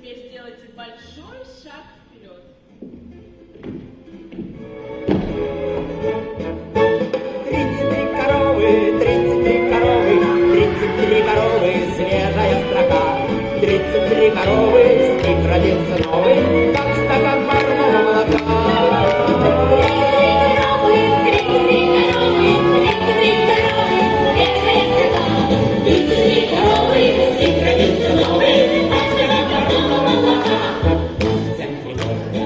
теперь сделайте большой шаг вперед. 33 коровы, 33 коровы, 33 коровы, свежая строка. 33 коровы, с них родился новый, как стакан парного молока. 33 коровы, с них родился новый, как стакан парного молока. В центре города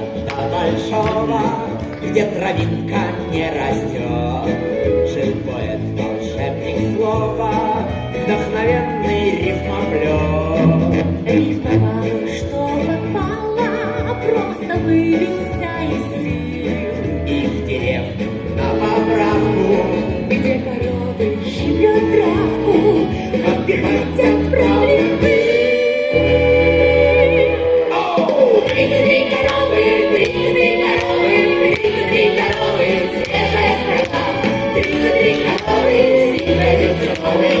большого, где травинка не растет, жил поэт, волшебник слова, вдохновенный рифмоплет. Рифмовал, что попало, просто выбился из сил. И в деревню на поправку, Где коровы щиплют травку, отдыхать отправлен ты. 33 коровы, 33 коровы, 33 коровы, свежая строка. 33 коровы, с них родился новый,